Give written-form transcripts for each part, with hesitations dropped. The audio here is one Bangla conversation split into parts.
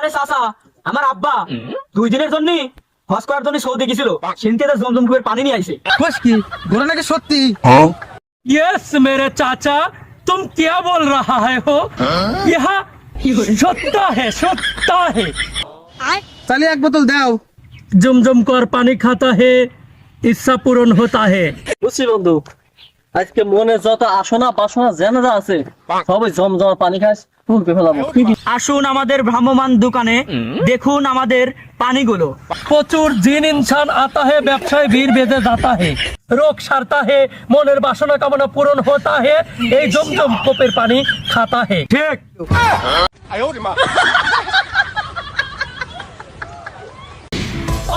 আরে চাচা, আমার আব্বা 2 দিনের জন্য হজ করার জন্য সৌদি গেছিল, সেনকে জমজম কুয়ের পানি নিয়ে আইছে। বস কি ঘোড়া নাকি সত্যি? यस मेरे चाचा, तुम क्या बोल रहा है हो? यहाँ सत्ता है। তাহলে এক বোতল দাও। जमजम कर पानी खाता है, इच्छा पूर्ण होता है। বুঝছি বন্ধু, আজকে মনে যত আসনা বাসনা জেনারা আছে সবাই জমজমার পানি খাস ফুলকে ফেলাবো। আসুন আমাদের ভ্রাম্যমান দোকানে, দেখুন আমাদের পানিগুলো। प्रचुर जिन इंसान आता है, व्यवसाय भीड़ बेঁধে जाता है, रोग सारता है, মনের বাসনা কামনা পূরণ होता है, এই জমজম কোপের পানি खाता है। ঠিক।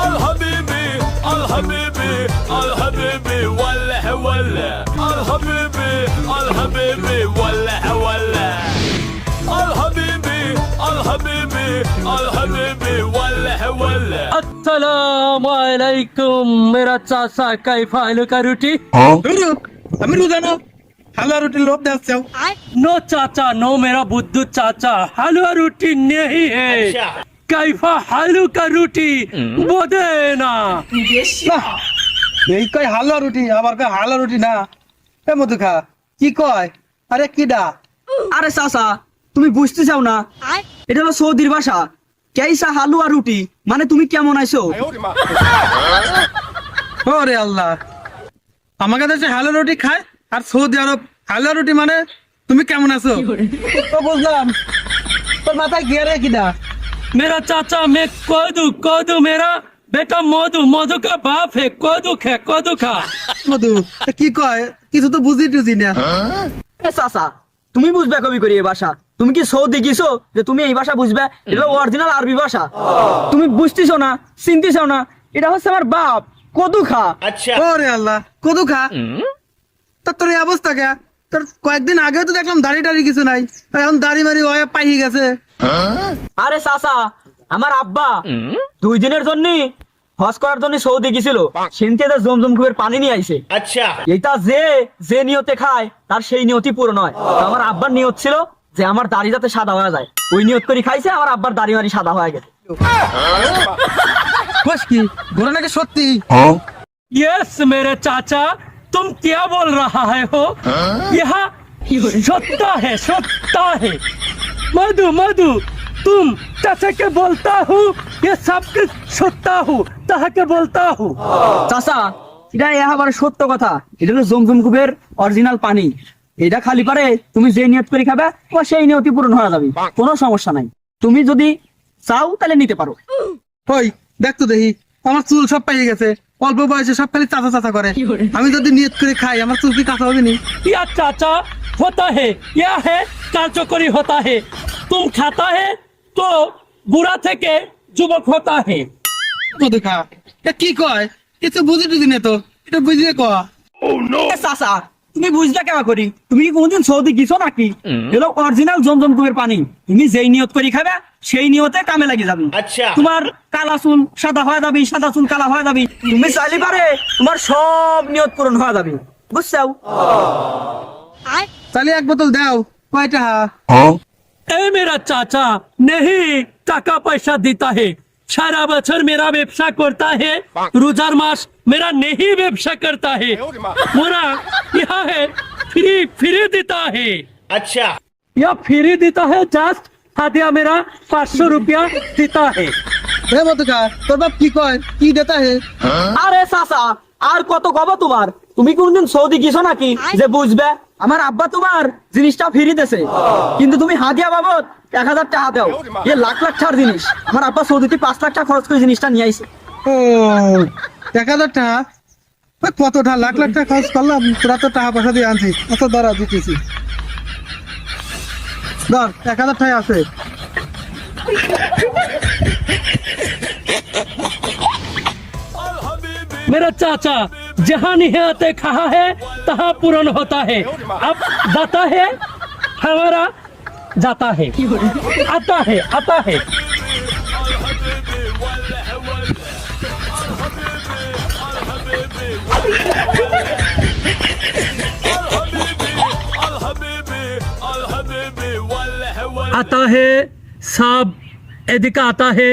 الحبيبي الحبيبي الحبيبي ولا ولا الحبيبي الحبيبي ولا ولا الحبيبي الحبيبي الحبيبي ولا ولا अस्सलाम वालेकुम मेरा चाचा, कैफा हाल का रोटी? আমি রোজানো হালুয়া রুটির লোভ দেখাচ্ছাও। नो चाचा नो, मेरा बुद्धू चाचा, हलवा रोटी नहीं है। कैफा हालू का रोटी बोदे ना। এই কয় হালুয়া রুটি, আবার কয় হালুয়া রুটি না। এ মধু খা কি কয়? আরে কিডা? আরে চাচা, তুমি বুঝতে চাও না, এটা হলো সৌদির ভাষা। কেইসা হালুয়া রুটি মানে তুমি কেমন আইছো। ওরে আল্লাহ, আমাকে দেশে হালুয়া রুটি খায় আর সৌদি আরব হালুয়া রুটি মানে তুমি কেমন আছো? তো বুঝলাম, তোর মাথায় গিয়ারে কিডা? मेरा चाचा मैं कोदू मेरा बेटा मधु, मधु का बाप है, कोदू खा। মধু এ কি কয়? কিছু তো বুঝি টুঝি না। এ চাচা, তুমি বুঝবে কবি করি এই ভাষা? তুমি কি সৌদি গেছো যে তুমি এই ভাষা বুঝবে? এটা অরিজিনাল আরবি ভাষা। তুমি বুঝতেছো না, চিনতেছো না, এটা হচ্ছে আমার বাপ কদু খা। ওরে আল্লাহ, কদু খা। তোর এই অবস্থা কে? তোর কয়েকদিন আগেও তো দেখলাম দাড়ি টাড়ি কিছু নাই, আর এখন দাড়ি মারি ওয়া পাই গেছে। আরে চাচা, আমার আব্বা 2 দিনের জন্য হজ করার জন্য সৌদি গেছিল, সেনকে জমজম কুয়ের পানি নিয়ে আইছে। এইটা যে নিয়তে খায় তার সেই নিয়তি পূরণ হয়। তো আমার আব্বার নিয়ত ছিল যে আমার দাড়ি যাতে সাদা হয়ে যায়, ওই নিয়ত করে খাইছে, আমার আব্বার দাড়ি মারি সাদা হয়ে গেছে। বস কি ঘোড়া নাকি সত্যি? यस मेरे चाचा, तुम क्या बोल रहा है हो? यहाँ सत्ता है। मधु तुम चाचा के बोलता हूँ, ये सब कुछ सत्ता हूँ, ताहा के बोलता हूँ। চাচা, এটা একেবারে সত্য কথা। এটা হলো জমজম কুবের অরিজিনাল পানি। এটা খালি পারে তুমি যে নিয়ত করে খাবে ও সেই নিয়তি পূরণ হয়ে যাবে, কোনো সমস্যা নাই। তুমি যদি চাও তাহলে নিতে পারো। ওই দেখ তো দেখি, আমার চুল সব পাই গেছে, অল্প বয়সে সব খালি চাচা চাচা করে। আমি যদি নিয়ত করে খাই আমার চুল কি কাঁচা হবে নি? या चाचा होता है, या है কার্যকরী होता है। तुम खाता है तो बुरा थे के যুবক होता है। মধু খা এ কি কয়? কিছু বুঝি টুঝি না তো, এটা বুঝিয়ে ক। এ চাচা, তুমি বুঝলে কেমন করি? তুমি কি কোনদিন সৌদি গেছো নাকি? এগুলো অরিজিনাল জমজম কুবের পানি। তুমি যেই নিয়ত করে খাবে সেই নিয়তে কামে লাগি যাবে। তোমার কালা চুল সাদা হয়ে যাবে, সাদা চুল কালা হয়ে যাবে। তুমি চাইলে পারে তোমার সব নিয়ত পূরণ হয়ে যাবে, বুঝছো? তাহলে এক বোতল দাও। কয়টা? ए मेरा चाचा नहीं टाका पैसा देता है, सारा बছর मेरा व्यवसाय करता है, रोजार मास मेरा नहीं व्यवसाय करता है, मोरा यहाँ है फ्री देता है। यह फ्री देता है, जस्ट हादिया मेरा 500 रुपया देता है। এ মধু খা, তোর বাপ কি কয়? কি দেতা হে? আরে চাচা, আর কত কব তোমার? তুমি কোনদিন সৌদি গেছো নাকি যে বুঝবে? আমার আব্বা তোমার জিনিসটা ফিরি দিয়েছে, কিন্তু তুমি হাদিয়া বাবদ 1000 টাকা দাও। এ লাখ লাখ টাকার জিনিস। আমার আব্বা সৌদিতে 5 লাখ টাকা খরচ করে জিনিসটা নিয়ে আইছে। ও 1000 টাকা? ওই কতটা লাখ লাখ টাকা খরচ করলাম, তোরা তো টাকা পয়সা দিয়ে আনছিস। অত দাঁড়া দিতেছি, ধর 1000 টাকা আছে। मेरा चाचा जहाँ निहते कहा है तहाँ पूर्ण होता है। अब जाता है हमारा जाता है, आता है। आता है सब एदिके आता है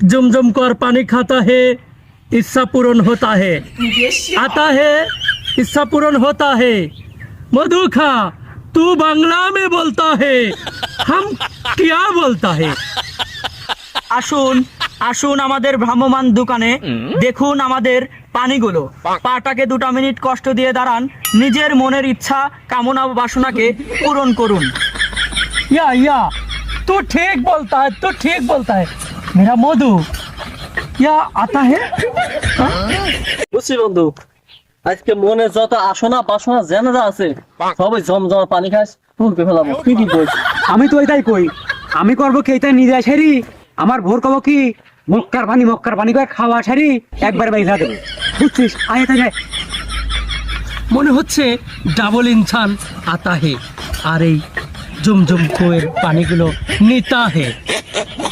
जुमजुम कर पानी खाता है इच्छा पूर्ण होता है आता है इच्छा पूर्ण होता है मधु खा तू बांग्ला में बोलता है हम क्या बोलता है আসুন আসুন আমাদের ভ্রাম্যমান দোকানে দেখুন আমাদের পানিগুলো পাটাকে 2 মিনিট কষ্ট দিয়ে দাঁড়ান নিজের মনের ইচ্ছা কামনা বাসনাকে পূরণ করুন या तू ठीक बोलता है मेरा मधु या आता है বুঝছি বন্ধু আজকে মনে যত আসনা বাসনা জেনারা আছে সবাই জমজমা পানি খাস তুলকে ফেলাবো তুই কি বলছিস? আমি তো এটাই কই আমি করবো কি এটা নিজে সারি আমার ভোর কব কি মক্কার পানি করে খাওয়া সারি একবার বাইরে দেবো বুঝছিস আয় তাই মনে হচ্ছে ডাবল ইনসান আতা হে আর এই জুমজুম কুয়ের পানিগুলো নিতা হে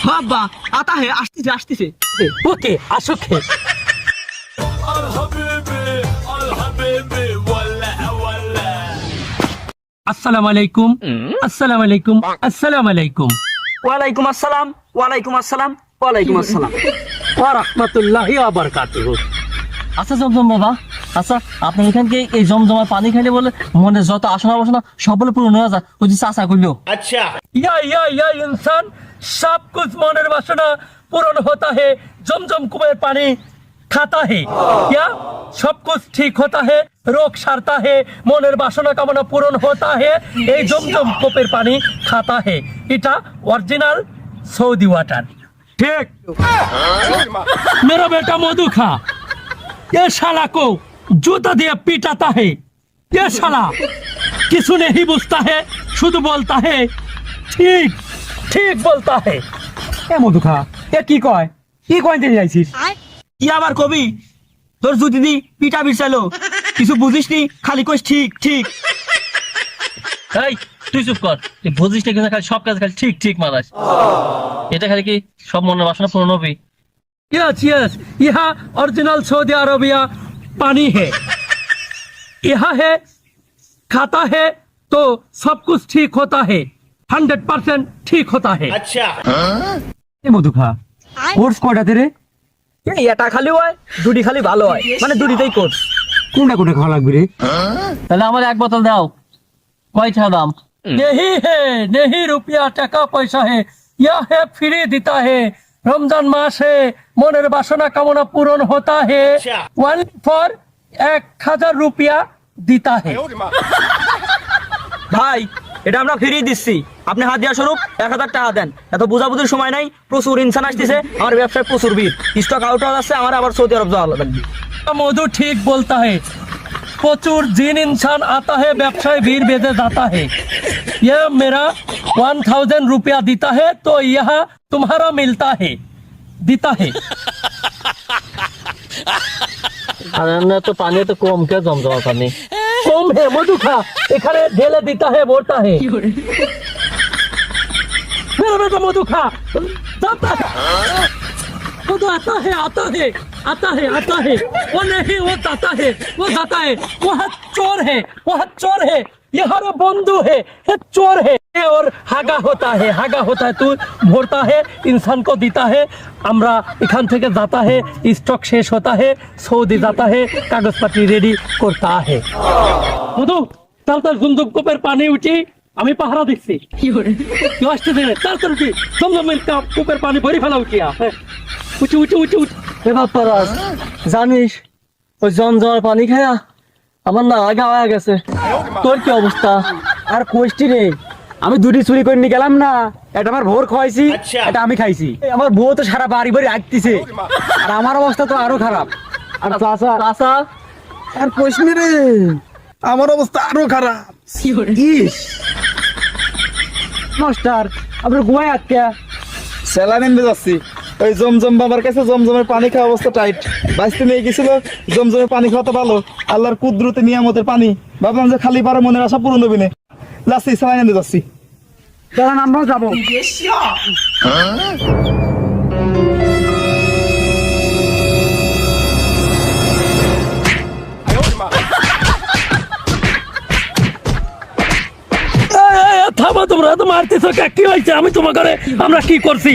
বাবা আতা হে আসতেছে আসতেছে ওকে আসুক হে الحبيبي الحبيبي ولا ولا আসসালামু আলাইকুম আসসালামু আলাইকুম আসসালামু আলাইকুম ওয়ালাইকুম আসসালাম ওয়ালাইকুম আসসালাম ওয়ালাইকুম আসসালাম ওয়া রাহমাতুল্লাহি ওয়া বারাকাতুহু আচ্ছা জমজম বাবা আচ্ছা আপনি এখানকে এই জমজমার পানি খাইলে বলে মনে যত আসনা বাসনা সব বলে পূরণ হয়ে যায় ওই যে চাচা করলো या इंसान सब कुछ मনের বাসনা पूर्ण होता है जमजम कुएं पानी खाता है क्या सब कुछ ठीक होता है रोग सारता है মনের বাসনা কামনা পূরণ होता है এই জমজম কূপের পানি खाता है এটা অরিজিনাল সৌদি ওয়াটার ঠিক मेरा बेटा मधु खा ये साला को जूता दिए पीटाता है ये साला किसी नहीं बुझता है शुद्ध बोलता है ठीक ठीक बोलता है এ মধু খা এ কি কয় দিয়ে যাইছিস কি আবার কবি তোর যদি দি পিটা বিছালো কিছু বুঝিসনি খালি কইস ঠিক ঠিক এই তুই চুপ কর তুই বুঝিস না কিন্তু খালি সব কাজ খালি ঠিক ঠিক মারাস এটা খালি কি সব মনের বাসনা পূরণ হবে यस यस यहाँ ओरिजिनल सऊदी अरबिया पानी है यहाँ है खाता है तो सब कुछ ठीक होता है 100% ठीक होता है এ মধু খা কোর্স কয়টাতে রে এই এটা খালি হয় দুটি খালি ভালো হয় মানে দুটিতেই কোর্স কোনটা খাওয়া লাগবে রে তাহলে আমার এক বোতল দাও কয়টা দাম नहीं रुपया टका पैसा है यह है फ्री देता है रमजान मास है মনের বাসনা কামনা পূরণ होता है वन फॉर 1000 रुपया देता है ভাই এটা আমরা ফিরিয়ে দিচ্ছি আপনি হাত দেওয়া স্বরূপ 1000 টাকা দেন এত বুঝাবুঝির সময় নাই প্রচুর ইনসান আসতেছে আমার ব্যবসায় প্রচুর ভিড় স্টক আউট হয়ে যাচ্ছে আমার আবার সৌদি আরব যাওয়া লাগবে मधु ठीक बोलता है प्रचुर जिन इंसान आता है व्यवसाय भीड़ बेचे जाता है यह मेरा 1000 रुपया देता है तो यह तुम्हारा मिलता है देता है আর এমনি তো পানি তো কম কে জমজমা পানি कम है मधु खा এখানে ঢেলে देता है बोलता है मेरा बेटा मधु खा जाता है वो तो आता है वो नहीं वो जाता है वो चोर है ये हमारा बंधु है ये चोर है और हागा होता है तू भरता है इंसान को देता है আমরা এখান থেকে जाता है स्टॉक शेष होता है सऊदी जाता है कागज पत्र रेडी करता है मधु चल জমজম কূপের পানি উঠি আমি পাহারা দিচ্ছি কি আসতে দেবে তাড়াতাড়ি জমজমের কূপের পানি ভরে ফেলা উঠিয়া উঠি এবার পরাস জানিস ওই জমজমার পানি খায়া আমার না আগা হয়ে গেছে তোর কি অবস্থা আর কোষ্টি রে আমি দুটি চুরি করে নিয়ে গেলাম না এটা আমার ভোর খাওয়াইছি এটা আমি খাইছি আমার বউ তো সারা বাড়ি বাড়ি আগতিছে আর আমার অবস্থা তো আরো খারাপ আর চাচা চাচা আর কোষ্টি রে আমার অবস্থা আরো খারাপ ইস মাস্টার আপনার গোয়ায় আটকা স্যালাইন নিয়ে যাচ্ছি ওই জমজম বাবার কাছে জমজমের পানি খাওয়া অবস্থা টাইট বাঁচতে নিয়ে গেছিল জমজমের পানি খাওয়াতে ভালো আল্লাহর কুদরতে নিয়ামতের পানি ভাবলাম যে খালি পারে মনের আশা পূরণ হবে না যাচ্ছি স্যালাইন নিয়ে যাচ্ছি দাঁড়ান আমরাও যাবো থামো তোমরা তো মারতেছ করতেছো কে? কি হয়েছে? আমি তোমার ঘরে আমরা কি করছি?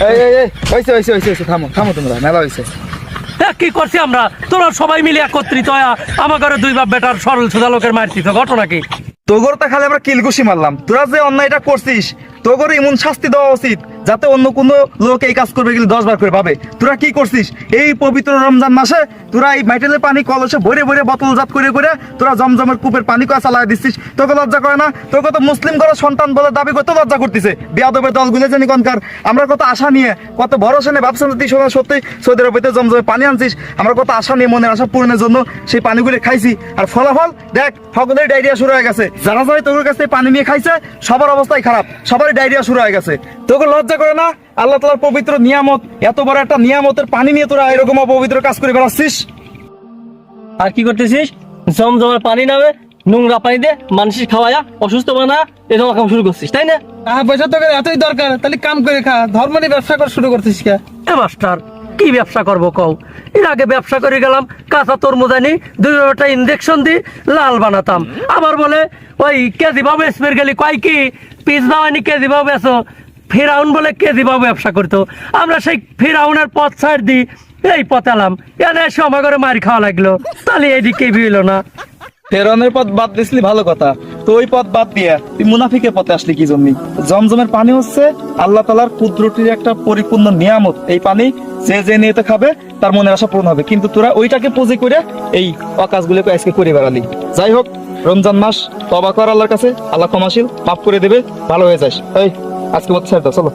এই হইছে থামো তোমরা, মেলা হইছে। হ্যাঁ, কি করছি আমরা? তোরা সবাই মিলে একত্রিত হয়ে আমার ঘরে দুই বাপ বেটার সরল সোজা লোকের মারতিস, ঘটনা কি? তোগর তো খালি আমরা কিলকুশি মারলাম, তোরা যে অন্যায়টা করছিস তোগর এমন শাস্তি দেওয়া উচিত যাতে অন্য কোনো লোক এই কাজ করবে গেলে 10 বার করে পাবে। তোরা কি করছিস এই পবিত্র রমজান মাসে? তোরা এই মাইটেলের পানি কলসে ভরে ভরে বোতলজাত করে করে তোরা জমজমের কূপের পানি কয়া চালাই দিচ্ছিস। তোকে লজ্জা করে না? তোকে তো মুসলিম ঘরের সন্তান বলে দাবি করতে লজ্জা করতেছে। বেয়াদবের দলগুলো জানি কনকার। আমরা কত আশা নিয়ে কত ভরসা নিয়ে ভাবছিলাম তুই সত্যি সৌদি আরবেতে জমজমের পানি আনছিস। আমরা কত আশা নিয়ে মনের আশা পূরণের জন্য সেই পানিগুলো খাইছি, আর ফলাফল দেখ সকলের ডায়রিয়া শুরু হয়ে গেছে। যারা যারা তোর কাছে পানি নিয়ে খাইছে সবার অবস্থাই খারাপ, সবারই ডায়রিয়া শুরু হয়ে গেছে। তোকে লজ্জা করে না? আল্লাহ তাআলার পবিত্র নিয়ামত, এত বড় একটা নিয়ামতের পানি নিয়ে তোরা এরকম অপবিত্র কাজ করে বেড়াচ্ছিস। আর কি করতেছিস? জমজমের পানি নামে নোংরা পানি দিয়ে মানুষের খাওয়ায়া অসুস্থ বানা এরকম কাম শুরু করছিস, তাই না? টাকা পয়সা তোকে এতই দরকার, তাহলে কাম করে খা। ধর্ম নিয়ে ব্যবসা করা শুরু করছিস কে? এ মাস্টার, কি ব্যবসা করবো কও? এর আগে ব্যবসা করে গেলাম, কাঁচা তরমুজ আনি 2টা ইনজেকশন দি লাল বানাতাম। আবার বলে ওই কেজি ভাবে স্পের গেলি কয় কি পিস বানানি কেজি ভাবে বেচো। ফেরাউন বলে কেজি ভাবে ব্যবসা করতো, আমরা সেই ফেরাউনের পথ ছাড় দিই, এই পথ এলাম। এনে এসে আমার ঘরে মারি খাওয়া লাগলো, তাহলে এদিকে হইল না। ফেরাউনের পথ বাদ দিছিলি ভালো কথা, তো ওই পথ বাদ দিয়ে তুই মুনাফিকের পথে আসলি কি জন্য? জমজমের পানি হচ্ছে আল্লাহ তাআলার কুদরতির একটা পরিপূর্ণ নিয়ামত। এই পানি যে নিয়ে খাবে তার মনের আশা পূরণ হবে, কিন্তু তোরা ওইটাকে পুঁজি করে এই অকাজগুলোকে আজকে করে বেড়ালি। যাই হোক, রমজান মাস, তওবা কর আল্লাহর কাছে, আল্লাহ ক্ষমাশীল, মাফ করে দেবে, ভালো হয়ে যাস। এই আজকে মত ছেড়ে দাও, চলো।